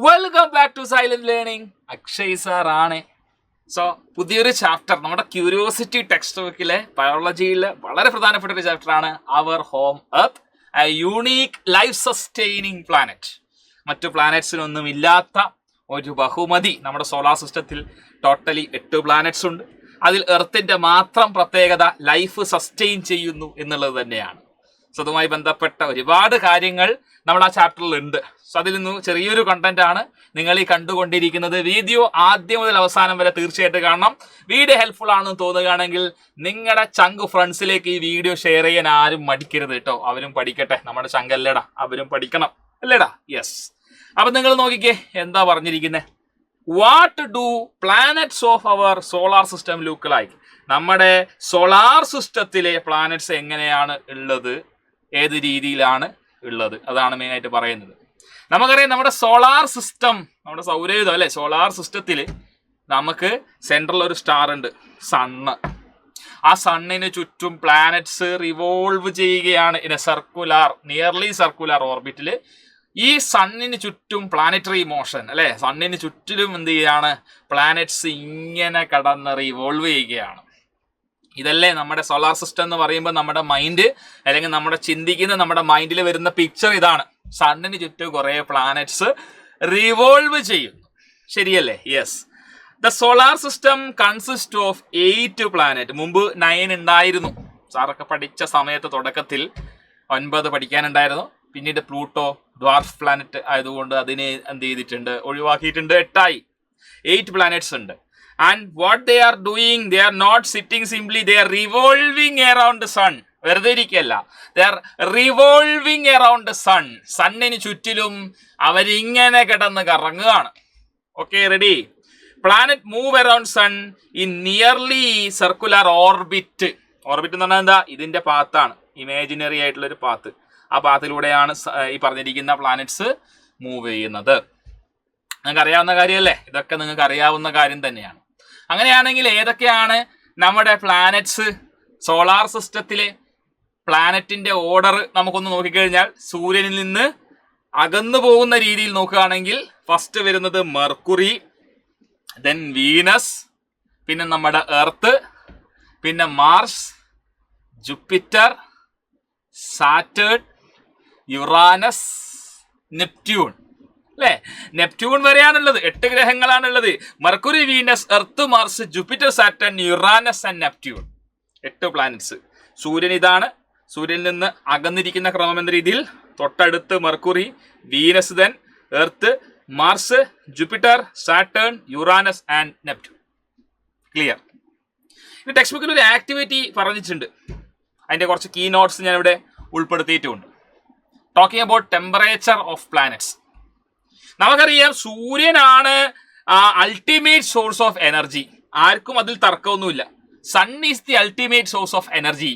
Welcome back to silent learning. Akshay sir ആണ്. So പുതിയൊരു chapter നമ്മുടെ ക്യൂരിയോസിറ്റി ടെക്സ്റ്റ് ബുക്കിലെ ബയോളജിയിലെ വളരെ പ്രധാനപ്പെട്ട ഒരു ചാപ്റ്ററാണ് our home Earth, a unique life sustaining planet. മറ്റു പ്ലാനറ്റ്സിനൊന്നും ഇല്ലാത്ത ഒരു ബഹുമതി നമ്മുടെ സോളാർ സിസ്റ്റത്തിൽ. ടോട്ടലി 8 പ്ലാനറ്റ്സ് ഉണ്ട്. അതിൽ എർത്തിന്റെ മാത്രം പ്രത്യേകത ലൈഫ് സസ്റ്റെയിൻ ചെയ്യുന്നു എന്നുള്ളത് തന്നെയാണ്. സോ അതുമായി ബന്ധപ്പെട്ട ഒരുപാട് കാര്യങ്ങൾ നമ്മൾ ആ ചാപ്റ്ററിൽ ഉണ്ട്. സോ അതിൽ നിന്ന് ചെറിയൊരു കണ്ടന്റ് ആണ് നിങ്ങൾ ഈ കണ്ടുകൊണ്ടിരിക്കുന്നത്. വീഡിയോ ആദ്യം മുതൽ അവസാനം വരെ തീർച്ചയായിട്ടും കാണണം. വീഡിയോ ഹെൽപ്ഫുൾ ആണെന്ന് തോന്നുകയാണെങ്കിൽ നിങ്ങളുടെ ചങ്ക് ഫ്രണ്ട്സിലേക്ക് ഈ വീഡിയോ ഷെയർ ചെയ്യാൻ ആരും മടിക്കരുത് കേട്ടോ. അവരും പഠിക്കട്ടെ. നമ്മുടെ ചങ്കല്ലേടാ, അവരും പഠിക്കണം അല്ലേടാ. യെസ്. അപ്പൊ നിങ്ങൾ നോക്കിക്കേ എന്താ പറഞ്ഞിരിക്കുന്നത്. What do planets of our solar system look like? നമ്മുടെ സോളാർ സിസ്റ്റത്തിലെ പ്ലാനറ്റ്സ് എങ്ങനെയാണ് ഉള്ളത്, ഏത് രീതിയിലാണ് ഉള്ളത്, അതാണ് മെയിനായിട്ട് പറയുന്നത്. നമുക്കറിയാം നമ്മുടെ സോളാർ സിസ്റ്റം, നമ്മുടെ സൗരയൂഥം അല്ലെ, സോളാർ സിസ്റ്റത്തിൽ നമുക്ക് സെൻട്രൽ ഒരു സ്റ്റാർ ഉണ്ട്, സണ്ണ്. ആ സണ്ണിന് ചുറ്റും പ്ലാനറ്റ്സ് റിവോൾവ് ചെയ്യുകയാണ് in a circular, nearly circular ഓർബിറ്റിൽ. ഈ സണ്ണിന് ചുറ്റും പ്ലാനറ്ററി മോഷൻ അല്ലെ, സണ്ണിന് ചുറ്റിലും എന്ത് ചെയ്യുകയാണ്, പ്ലാനറ്റ്സ് ഇങ്ങനെ കടന്ന് റിവോൾവ് ചെയ്യുകയാണ്. ഇതല്ലേ നമ്മുടെ സോളാർ സിസ്റ്റം എന്ന് പറയുമ്പോൾ നമ്മുടെ മൈൻഡ്, അല്ലെങ്കിൽ നമ്മുടെ ചിന്തിക്കുന്ന നമ്മുടെ മൈൻഡിൽ വരുന്ന പിക്ചർ ഇതാണ്. സണ്ണിന് ചുറ്റും കുറെ പ്ലാനറ്റ്സ് റിവോൾവ് ചെയ്യുന്നു. ശരിയല്ലേ? Yes. The solar system consist of 8 planet. മുമ്പ് 9 ഉണ്ടായിരുന്നു. സാറൊക്കെ പഠിച്ച സമയത്ത് തുടക്കത്തിൽ 9 പഠിക്കാനുണ്ടായിരുന്നു. പിന്നീട് പ്ലൂട്ടോ ഡ്വാർഫ് പ്ലാനറ്റ് ആയതുകൊണ്ട് അതിനെ എന്ത് ചെയ്തിട്ടുണ്ട്, ഒഴിവാക്കിയിട്ടുണ്ട്. 8 ആയി. 8 പ്ലാനറ്റ്സ് ഉണ്ട്. And what they are doing, they are not sitting simply, they are revolving around the sun. വെറുതെ ഇരിക്കല്ല, they are revolving around the sun. സണ്ണിന് ചുറ്റിലും അവരിങ്ങനെ കിടന്ന് കറങ്ങുകയാണ്. Okay, ready? Planet move around sun in nearly circular orbit. Orbit എന്ന് പറഞ്ഞാൽ എന്താ? ഇതിന്റെ പാത്താണ്, imaginary ആയിട്ടുള്ള ഒരു പാത്ത്. ആ പാത്തിലൂടെയാണ് ഈ പറഞ്ഞിരിക്കുന്ന പ്ലാനറ്റ്സ് മൂവ് ചെയ്യുന്നത്. നിങ്ങൾക്ക് അറിയാവുന്ന കാര്യമല്ലേ? ഇതൊക്കെ നിങ്ങൾക്ക് അറിയാവുന്ന കാര്യം തന്നെയാണ്. അങ്ങനെയാണെങ്കിൽ ഏതൊക്കെയാണ് നമ്മുടെ പ്ലാനറ്റ്സ്? സോളാർ സിസ്റ്റത്തിലെ പ്ലാനറ്റിന്റെ ഓർഡർ നമുക്കൊന്ന് നോക്കിക്കഴിഞ്ഞാൽ, സൂര്യനിൽ നിന്ന് അകന്നു പോകുന്ന രീതിയിൽ നോക്കുകയാണെങ്കിൽ ഫസ്റ്റ് വരുന്നത് മെർക്കുറി, ദെൻ വീനസ്, പിന്നെ നമ്മുടെ എർത്ത്, പിന്നെ Mars, Jupiter, Saturn, Uranus, Neptune. അല്ലേ? നെപ്റ്റ്യൂൺ വരെയാണുള്ളത്. 8 ഗ്രഹങ്ങളാണുള്ളത്. Mercury, Venus, Earth, Mars, Jupiter, Saturn, Uranus and Neptune. 8 planets. സൂര്യൻ ഇതാണ്. സൂര്യനിൽ നിന്ന് അകന്നിരിക്കുന്ന ക്രമം എന്ന രീതിയിൽ തൊട്ടടുത്ത് Mercury, Venus, then Earth, Mars, Jupiter, Saturn, Uranus and Neptune. Clear? ഈ ടെക്സ്റ്റ് ബുക്കിൽ ഒരു ആക്ടിവിറ്റി പറഞ്ഞിട്ടുണ്ട്. അതിന്റെ കുറച്ച് കീ നോട്ട്സ് ഞാൻ ഇവിടെ ഉൾപ്പെടുത്തിയിട്ടുമുണ്ട്. Talking about temperature of planets. നമുക്കറിയാം സൂര്യനാണ് അൾട്ടിമേറ്റ് സോഴ്സ് ഓഫ് എനർജി. ആർക്കും അതിൽ തർക്കമൊന്നുമില്ല. Sun is the ultimate source of energy.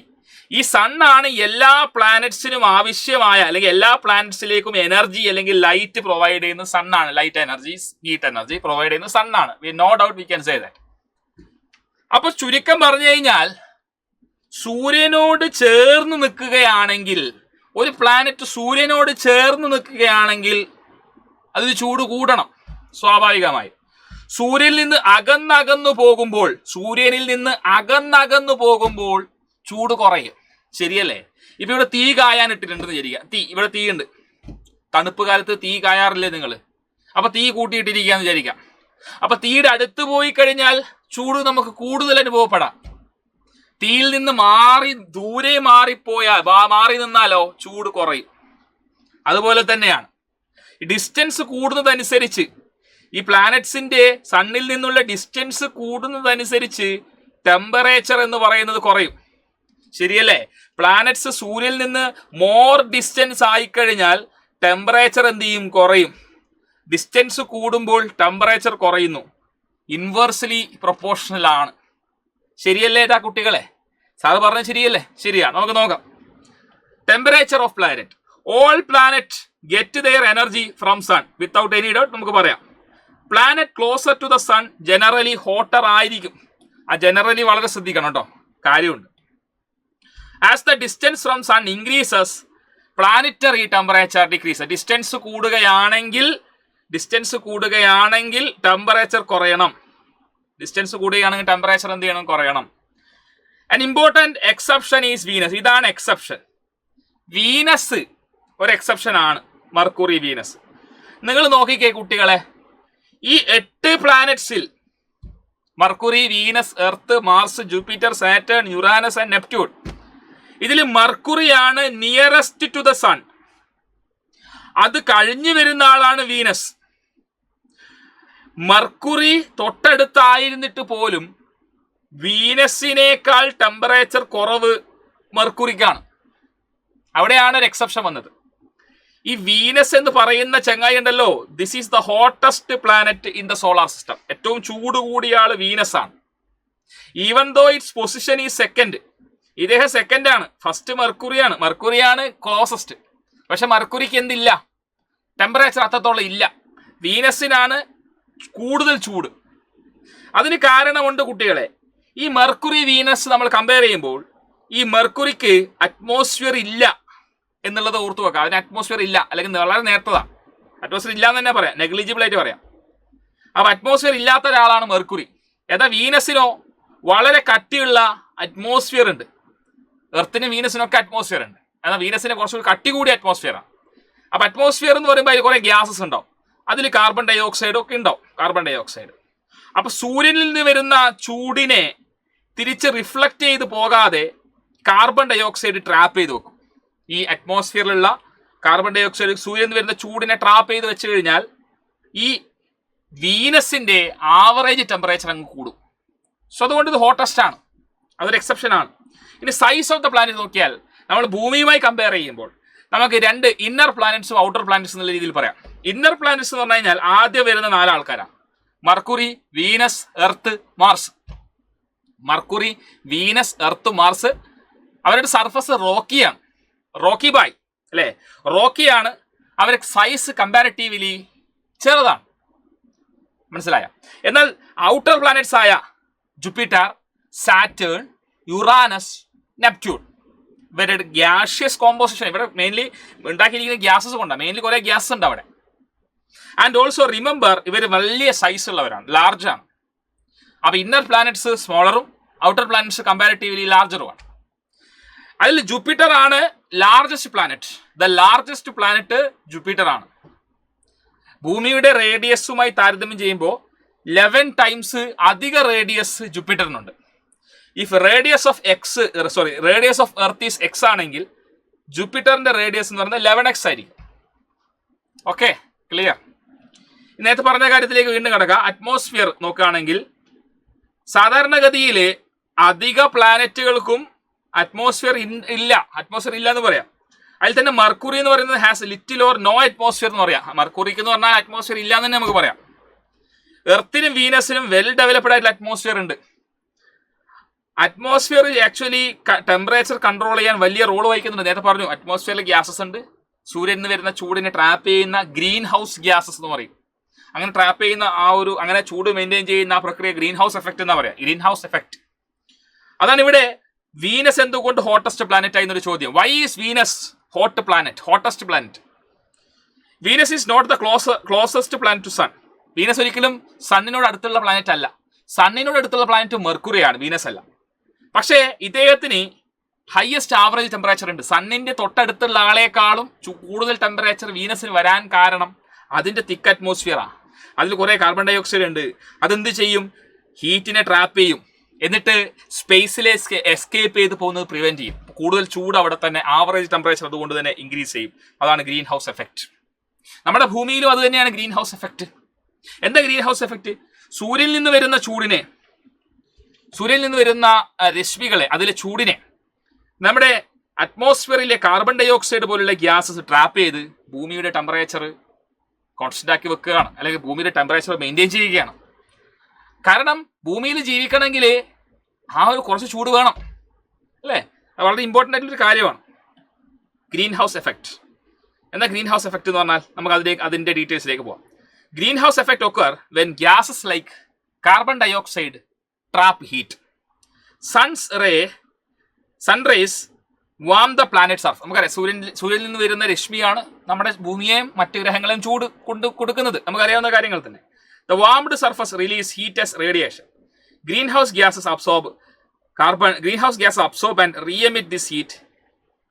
ഈ സണ്ണാണ് എല്ലാ പ്ലാനറ്റ്സിനും ആവശ്യമായ, അല്ലെങ്കിൽ എല്ലാ പ്ലാനറ്റ്സിലേക്കും എനർജി അല്ലെങ്കിൽ ലൈറ്റ് പ്രൊവൈഡ് ചെയ്യുന്ന സണ്ണാണ്. Light energy, heat energy provide ചെയ്യുന്ന സണ്ണാണ്. No doubt we can say that. അപ്പൊ ചുരുക്കം പറഞ്ഞു കഴിഞ്ഞാൽ, സൂര്യനോട് ചേർന്ന് നിൽക്കുകയാണെങ്കിൽ, ഒരു പ്ലാനറ്റ് സൂര്യനോട് ചേർന്ന് നിൽക്കുകയാണെങ്കിൽ അതിന് ചൂട് കൂടണം സ്വാഭാവികമായി. സൂര്യനിൽ നിന്ന് അകന്നകന്നു പോകുമ്പോൾ ചൂട് കുറയും. ശരിയല്ലേ? ഇപ്പൊ ഇവിടെ തീ കായാൻ ഇട്ടിട്ടുണ്ടെന്ന് വിചാരിക്കുക. ഇവിടെ തീ ഉണ്ട്. തണുപ്പ് കാലത്ത് തീ കായാറില്ലേ നിങ്ങൾ? അപ്പൊ തീ കൂട്ടിയിട്ടിരിക്കാന്ന് വിചാരിക്കാം. അപ്പൊ തീയുടെ അടുത്ത് പോയി കഴിഞ്ഞാൽ ചൂട് നമുക്ക് കൂടുതൽ അനുഭവപ്പെടാം. തീയിൽ നിന്ന് ദൂരെ മാറി നിന്നാലോ ചൂട് കുറയും. അതുപോലെ തന്നെയാണ് ഡിസ്റ്റൻസ് കൂടുന്നതനുസരിച്ച്, ഈ പ്ലാനറ്റ്സിന്റെ സണ്ണിൽ നിന്നുള്ള ഡിസ്റ്റൻസ് കൂടുന്നതനുസരിച്ച് ടെമ്പറേച്ചർ എന്ന് പറയുന്നത് കുറയും. ശരിയല്ലേ? പ്ലാനറ്റ്സ് സൂര്യനിൽ നിന്ന് മോർ ഡിസ്റ്റൻസ് ആയിക്കഴിഞ്ഞാൽ ടെമ്പറേച്ചർ എന്ത് ചെയ്യും? കുറയും. ഡിസ്റ്റൻസ് കൂടുമ്പോൾ ടെമ്പറേച്ചർ കുറയുന്നു. ഇൻവേഴ്സ്ലി പ്രൊപ്പോർഷണൽ ആണ്. ശരിയല്ലേ ഏതാ കുട്ടികളെ? സാറ് പറഞ്ഞത് ശരിയല്ലേ? ശരിയാണ്. നമുക്ക് നോക്കാം. Temperature of planet. All planet get their energy from sun without any doubt. നമുക്ക് പറയാം, planet closer to the sun generally hotter ആയിരിക്കും. ആ ജനറലി വളരെ ശ്രദ്ധിക്കണം കേട്ടോ, കാര്യമുണ്ട്. As the distance from sun increases planetary temperature decrease. Distance കൂടുകയാണെങ്കിൽ distance കൂടുകയാണെങ്കിൽ ടെമ്പറേച്ചർ കുറയണം. ഡിസ്റ്റൻസ് കൂടുകയാണെങ്കിൽ ടെമ്പറേച്ചർ എന്ത് ചെയ്യണം? കുറയണം. An important exception is Venus. ഇതാണ് എക്സെപ്ഷൻ. വീനസ് ഒരു എക്സെപ്ഷൻ ആണ്, മെർക്കുറി, വീനസ്. നിങ്ങൾ നോക്കിക്കേ കുട്ടികളെ, ഈ 8 പ്ലാനറ്റ്സിൽ Mercury, Venus, Earth, Mars, Jupiter, Saturn, Uranus and Neptune, ഇതിൽ മെർക്കുറിയാണ് നിയറസ്റ്റ് ടു ദ സൺ. അത് കഴിഞ്ഞു വരുന്ന ആളാണ് വീനസ്. മെർക്കുറി തൊട്ടടുത്തായിരുന്നിട്ട് പോലും വീനസിനേക്കാൾ ടെമ്പറേച്ചർ കുറവ് മെർക്കുറിക്കാണ്. അവിടെയാണ് ഒരു എക്സെപ്ഷൻ വന്നത്. ഈ വീനസ് എന്ന് പറയുന്ന ചങ്ങായി ഉണ്ടല്ലോ, this is the hottest planet in the solar system. ഏറ്റവും ചൂട് കൂടിയ ആള് വീനസ് ആണ്. ഈവൻ ദോ ഇറ്റ്സ് പൊസിഷൻ ഈ സെക്കൻഡ്, ഇദ്ദേഹം സെക്കൻഡ് ആണ്, ഫസ്റ്റ് മെർക്കുറിയാണ്. മെർക്കുറിയാണ് ക്ലോസസ്റ്റ്. പക്ഷെ മെർക്കുറിക്ക് എന്തില്ല? ടെമ്പറേച്ചർ അത്രത്തോളം ഇല്ല. വീനസിനാണ് കൂടുതൽ ചൂട്. അതിന് കാരണമുണ്ട് കുട്ടികളെ. ഈ മെർക്കുറി, വീനസ് നമ്മൾ കമ്പയർ ചെയ്യുമ്പോൾ ഈ മെർക്കുറിക്ക് അറ്റ്മോസ്ഫിയർ ഇല്ല എന്നുള്ളത് ഓർത്തു വെക്കാം. അതിന് അറ്റ്മോസ്ഫിയർ ഇല്ല, അല്ലെങ്കിൽ വളരെ നേരത്തതാണ്. അറ്റ്മോസ്ഫിയർ ഇല്ല എന്ന് തന്നെ പറയാം, നെഗ്ലിജിബിൾ ആയിട്ട് പറയാം. അപ്പോൾ അറ്റ്മോസ്ഫിയർ ഇല്ലാത്ത ഒരാളാണ് മെർക്കുറി. ഏതാ വീനസിനോ വളരെ കട്ടിയുള്ള അറ്റ്മോസ്ഫിയർ ഉണ്ട്. എർത്തിനും വീനസിനൊക്കെ അറ്റ്മോസ്ഫിയർ ഉണ്ട്. എന്നാൽ വീനസിന് കുറച്ചുകൂടി കട്ടി കൂടിയ അറ്റ്മോസ്ഫിയറാണ്. അപ്പോൾ അറ്റ്മോസ്ഫിയർ എന്ന് പറയുമ്പോൾ അതിൽ കുറേ ഗ്യാസസ് ഉണ്ടാവും. അതിൽ കാർബൺ ഡൈ ഓക്സൈഡ് ഒക്കെ ഉണ്ടാവും, കാർബൺ ഡൈ ഓക്സൈഡ്. അപ്പോൾ സൂര്യനിൽ നിന്ന് വരുന്ന ചൂടിനെ തിരിച്ച് റിഫ്ലക്റ്റ് ചെയ്ത് പോകാതെ കാർബൺ ഡൈ ഓക്സൈഡ് ട്രാപ്പ് ചെയ്ത് വെക്കും. ഈ അറ്റ്മോസ്ഫിയറിലുള്ള കാർബൺ ഡൈ ഓക്സൈഡ് സൂര്യനിൽ നിന്ന് വരുന്ന ചൂടിനെ ട്രാപ്പ് ചെയ്ത് വെച്ച് കഴിഞ്ഞാൽ ഈ വീനസിന്റെ ആവറേജ് ടെമ്പറേച്ചർ അങ്ങ് കൂടും. സോ അതുകൊണ്ട് ഇത് ഹോട്ടസ്റ്റ് ആണ്, അതൊരു എക്സെപ്ഷൻ ആണ്. ഇനി സൈസ് ഓഫ് ദ പ്ലാനറ്റ് നോക്കിയാൽ നമ്മൾ ഭൂമിയുമായി കമ്പയർ ചെയ്യുമ്പോൾ നമുക്ക് 2 ഇന്നർ പ്ലാനറ്റ്സും ഔട്ടർ പ്ലാനറ്റ്സും എന്നുള്ള രീതിയിൽ പറയാം. ഇന്നർ പ്ലാനറ്റ്സ് എന്ന് പറഞ്ഞു കഴിഞ്ഞാൽ ആദ്യം വരുന്ന 4 ആൾക്കാരാണ്: Mercury, Venus, Earth, Mars. Mercury, Venus, Earth, Mars. അവരുടെ സർഫസ് റോക്കിയാണ്, റോക്കി ബായ് അല്ലേ, റോക്കിയാണ്. അവരുടെ സൈസ് കമ്പാരിറ്റീവ്ലി ചെറുതാണ്, മനസ്സിലായ. എന്നാൽ ഔട്ടർ പ്ലാനറ്റ്സ് ആയ ജൂപ്പിറ്റർ, സാറ്റേൺ, യുറാനസ്, നെപ്റ്റ്യൂൺ, ഇവരുടെ ഗ്യാഷ്യസ് കോമ്പോസിഷൻ, ഇവിടെ മെയിൻലി ഉണ്ടാക്കിയിരിക്കുന്ന ഗ്യാസസ് കൊണ്ടാണ്. മെയിൻലി കുറേ ഗ്യാസ് ഉണ്ട് അവിടെ. ആൻഡ് ഓൾസോ റിമെമ്പർ, ഇവർ വലിയ സൈസ് ഉള്ളവരാണ്, ലാർജ് ആണ്. അപ്പോൾ ഇന്നർ പ്ലാനറ്റ്സ് സ്മോളറും ഔട്ടർ പ്ലാനറ്റ്സ് കമ്പാരിറ്റീവ്ലി ലാർജറുമാണ്. അതിൽ ജൂപ്പിറ്റർ ആണ് largest planet. The largest planet Jupiter ആണ്. ഭൂമിയുടെ റേഡിയസുമായി താരതമ്യം ചെയ്യുമ്പോൾ 11 ടൈംസ് അധിക റേഡിയസ് ജൂപ്പിറ്ററിനുണ്ട്. If radius of Earth is X ആണെങ്കിൽ ജൂപ്പിറ്ററിന്റെ റേഡിയസ് എന്ന് പറയുന്നത് 11x ആയിരിക്കും. Okay, clear. നേരത്തെ പറഞ്ഞ കാര്യത്തിലേക്ക് വീണ്ടും കിടക്കുക. അറ്റ്മോസ്ഫിയർ നോക്കുകയാണെങ്കിൽ സാധാരണഗതിയിൽ അധിക പ്ലാനറ്റുകൾക്കും അറ്റ്മോസ്ഫിയർ ഇല്ല എന്ന് പറയാം. അതിൽ തന്നെ മെർക്കുറി എന്ന് പറയുന്നത് has little or no atmosphere എന്ന് പറയാം. മെർക്കുറിക്ക് എന്ന് പറഞ്ഞാൽ അറ്റ്മോസ്ഫിയർ ഇല്ല എന്ന് തന്നെ നമുക്ക് പറയാം. എർത്തിനും വീനസിനും വെൽ ഡെവലപ്ഡ് ആയിട്ടുള്ള അറ്റ്മോസ്ഫിയർ ഉണ്ട്. അറ്റ്മോസ്ഫിയർ ആക്ച്വലി ടെമ്പറേച്ചർ കൺട്രോൾ ചെയ്യാൻ വലിയ റോൾ വഹിക്കുന്നുണ്ട്. നേരത്തെ പറഞ്ഞു, അറ്റ്മോസ്ഫിയറിൽ ഗ്യാസസ് ഉണ്ട്. സൂര്യനിൽ നിന്ന് വരുന്ന ചൂടിനെ ട്രാപ്പ് ചെയ്യുന്ന ഗ്രീൻ ഹൗസ് ഗ്യാസസ് എന്ന് പറയും. അങ്ങനെ ട്രാപ്പ് ചെയ്യുന്ന അങ്ങനെ ചൂട് മെയിൻറ്റെയിൻ ചെയ്യുന്ന ആ പ്രക്രിയ ഗ്രീൻ ഹൗസ് എഫക്റ്റ് എന്നാ പറയാം, ഗ്രീൻ ഹൗസ് എഫക്റ്റ്. അതാണ് ഇവിടെ വീനസ് എന്തുകൊണ്ട് ഹോട്ടസ്റ്റ് പ്ലാനറ്റ് ആയിരുന്നൊരു ചോദ്യം. Why is Venus hottest planet? Venus is not the closest planet to sun. Venus ഒരിക്കലും സണ്ണിനോട് അടുത്തുള്ള പ്ലാനറ്റ് അല്ല. സണ്ണിനോട് അടുത്തുള്ള പ്ലാനറ്റ് മെർക്കുറിയാണ്, വീനസ് അല്ല. പക്ഷേ ഇദ്ദേഹത്തിന് ഹയസ്റ്റ് ആവറേജ് ടെമ്പറേച്ചർ ഉണ്ട്. സണ്ണിന്റെ തൊട്ടടുത്തുള്ള ആളെക്കാളും കൂടുതൽ ടെമ്പറേച്ചർ വീനസിന് വരാൻ കാരണം അതിന്റെ തിക്ക് അറ്റ്മോസ്ഫിയറാണ്. അതിൽ കുറേ കാർബൺ ഡൈ ഓക്സൈഡ് ഉണ്ട്. അതെന്ത് ചെയ്യും? ഹീറ്റിനെ ട്രാപ്പ് ചെയ്യും. എന്നിട്ട് സ്പേസിലേക്ക് എസ്കേപ്പ് ചെയ്ത് പോകുന്നത് പ്രിവെന്റ് ചെയ്യും. കൂടുതൽ ചൂട് അവിടെ തന്നെ, ആവറേജ് ടെമ്പറേച്ചർ അതുകൊണ്ട് തന്നെ ഇൻക്രീസ് ചെയ്യും. അതാണ് ഗ്രീൻ ഹൗസ് എഫക്റ്റ്. നമ്മുടെ ഭൂമിയിലും അത് തന്നെയാണ് ഗ്രീൻ ഹൗസ് എഫക്റ്റ്. എന്താ ഗ്രീൻ ഹൗസ് എഫക്റ്റ്? സൂര്യനിൽ നിന്ന് വരുന്ന രശ്മികളെ, അതിലെ ചൂടിനെ നമ്മുടെ അറ്റ്മോസ്ഫിയറിലെ കാർബൺ ഡൈ ഓക്സൈഡ് പോലുള്ള ഗ്യാസസ് ട്രാപ്പ് ചെയ്ത് ഭൂമിയുടെ ടെമ്പറേച്ചർ കോൺസ്റ്റന്റ് ആക്കി വെക്കുകയാണ്, അല്ലെങ്കിൽ ഭൂമിയുടെ ടെമ്പറേച്ചർ മെയിൻറ്റെയിൻ ചെയ്യുകയാണ്. കാരണം ഭൂമിയിൽ ജീവിക്കണമെങ്കിൽ കുറച്ച് ചൂട് വേണം അല്ലേ? അത് വളരെ ഇമ്പോർട്ടൻ്റ് ആയിട്ടുള്ളൊരു കാര്യമാണ്. Green house effect. എന്താ ഗ്രീൻ ഹൗസ് എഫക്റ്റ് എന്ന് പറഞ്ഞാൽ? നമുക്ക് അതിൻ്റെ ഡീറ്റെയിൽസിലേക്ക് പോകാം. Green house effect occur when gases like carbon dioxide trap heat. Sun rays warm the planet surf. നമുക്കറിയാം സൂര്യനിൽ നിന്ന് വരുന്ന രശ്മിയാണ് നമ്മുടെ ഭൂമിയെയും മറ്റു ഗ്രഹങ്ങളെയും ചൂട് കൊടുക്കുന്നത്. നമുക്കറിയാവുന്ന കാര്യങ്ങൾ തന്നെ. The warmed surface release heat as radiation. Greenhouse gases absorb and re-emit this heat,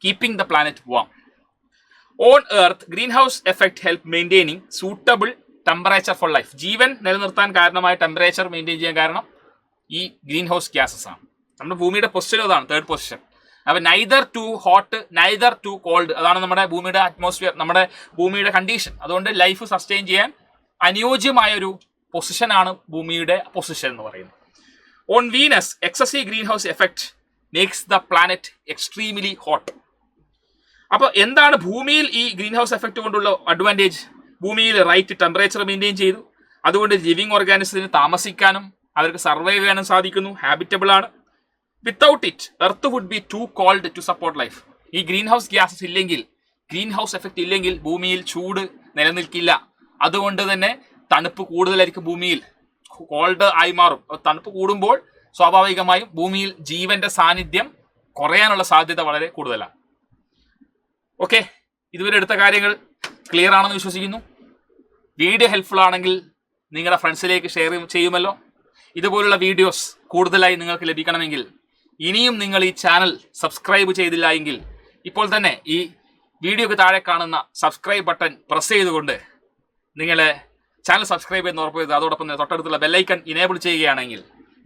keeping the planet warm. On Earth greenhouse effect help maintaining suitable temperature for life. ജീവൻ നിലനിർത്താൻ കാരണമായ ടെമ്പറേച്ചർ മെയിൻറ്റെയിൻ ചെയ്യാൻ കാരണം ഈ ഗ്രീൻ ഹൗസ് ഗ്യാസസ് ആണ്. നമ്മുടെ ഭൂമിയുടെ position അതാണ്, തേർഡ് പൊസിഷൻ. അപ്പൊ neither too hot neither too cold, അതാണ് നമ്മുടെ ഭൂമിയുടെ അറ്റ്മോസ്ഫിയർ, നമ്മുടെ ഭൂമിയുടെ കണ്ടീഷൻ. അതുകൊണ്ട് ലൈഫ് സസ്റ്റെയിൻ ചെയ്യാൻ അനുയോജ്യമായ ഒരു പൊസിഷനാണ് ഭൂമിയുടെ പൊസിഷൻ എന്ന് പറയുന്നത്. On Venus excessive greenhouse effect makes the planet extremely hot. അപ്പോൾ എന്താണ് ഭൂമിയിൽ ഈ ഗ്രീൻ ഹൗസ് എഫക്ട് കൊണ്ടുള്ള അഡ്വാൻറ്റേജ്? ഭൂമിയിൽ റൈറ്റ് ടെമ്പറേച്ചർ മെയിൻറ്റെയിൻ ചെയ്തു. അതുകൊണ്ട് ലിവിങ് ഓർഗാനിസത്തിന് താമസിക്കാനും അവർക്ക് സർവൈവ് ചെയ്യാനും സാധിക്കുന്നു, ഹാബിറ്റബിൾ ആണ്. Without it earth would be too cold to support life. ഈ ഗ്രീൻ ഹൗസ് ഗ്യാസസ് ഇല്ലെങ്കിൽ, ഗ്രീൻ ഹൗസ് എഫക്ട് ഇല്ലെങ്കിൽ ഭൂമിയിൽ ചൂട് നിലനിൽക്കില്ല. അതുകൊണ്ട് തന്നെ തണുപ്പ് കൂടുതലായിരിക്കും ഭൂമിയിൽ, കോൾഡ് ആയി മാറും. തണുപ്പ് കൂടുമ്പോൾ സ്വാഭാവികമായും ഭൂമിയിൽ ജീവന്റെ സാന്നിധ്യം കുറയാനുള്ള സാധ്യത വളരെ കൂടുതലാണ്. ഓക്കെ, ഇതുവരെ എടുത്ത കാര്യങ്ങൾ ക്ലിയർ ആണെന്ന് വിശ്വസിക്കുന്നു. വീഡിയോ ഹെൽപ്ഫുൾ ആണെങ്കിൽ നിങ്ങളുടെ ഫ്രണ്ട്സിലേക്ക് ഷെയർ ചെയ്യുമല്ലോ. ഇതുപോലുള്ള വീഡിയോസ് കൂടുതലായി നിങ്ങൾക്ക് ലഭിക്കണമെങ്കിൽ ഇനിയും നിങ്ങൾ ഈ ചാനൽ സബ്സ്ക്രൈബ് ചെയ്തില്ല എങ്കിൽ ഇപ്പോൾ തന്നെ ഈ വീഡിയോക്ക് താഴെ കാണുന്ന സബ്സ്ക്രൈബ് ബട്ടൺ പ്രസ് ചെയ്തുകൊണ്ട് നിങ്ങളെ ചാനൽ സബ്സ്ക്രൈബ് ചെയ്യുന്ന ഉറപ്പ് ചെയ്ത് അതോടൊപ്പം തന്നെ തൊട്ടടുത്തുള്ള ബെല്ലൈക്കൺ ഇനേബിൾ ചെയ്യുകയാണെങ്കിൽ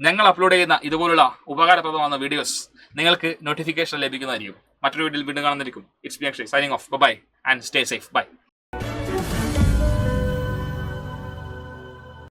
ഞങ്ങൾ അപ്ലോഡ് ചെയ്യുന്ന ഇതുപോലുള്ള ഉപകാരപ്രദമായ വീഡിയോസ് നിങ്ങൾക്ക് നോട്ടിഫിക്കേഷൻ ലഭിക്കുന്നതായിരിക്കും. മറ്റൊരു വീഡിയോയിൽ വീണ്ടും കാണുന്നതായിരിക്കും. It's me Akshay signing off. Bye and stay safe. By.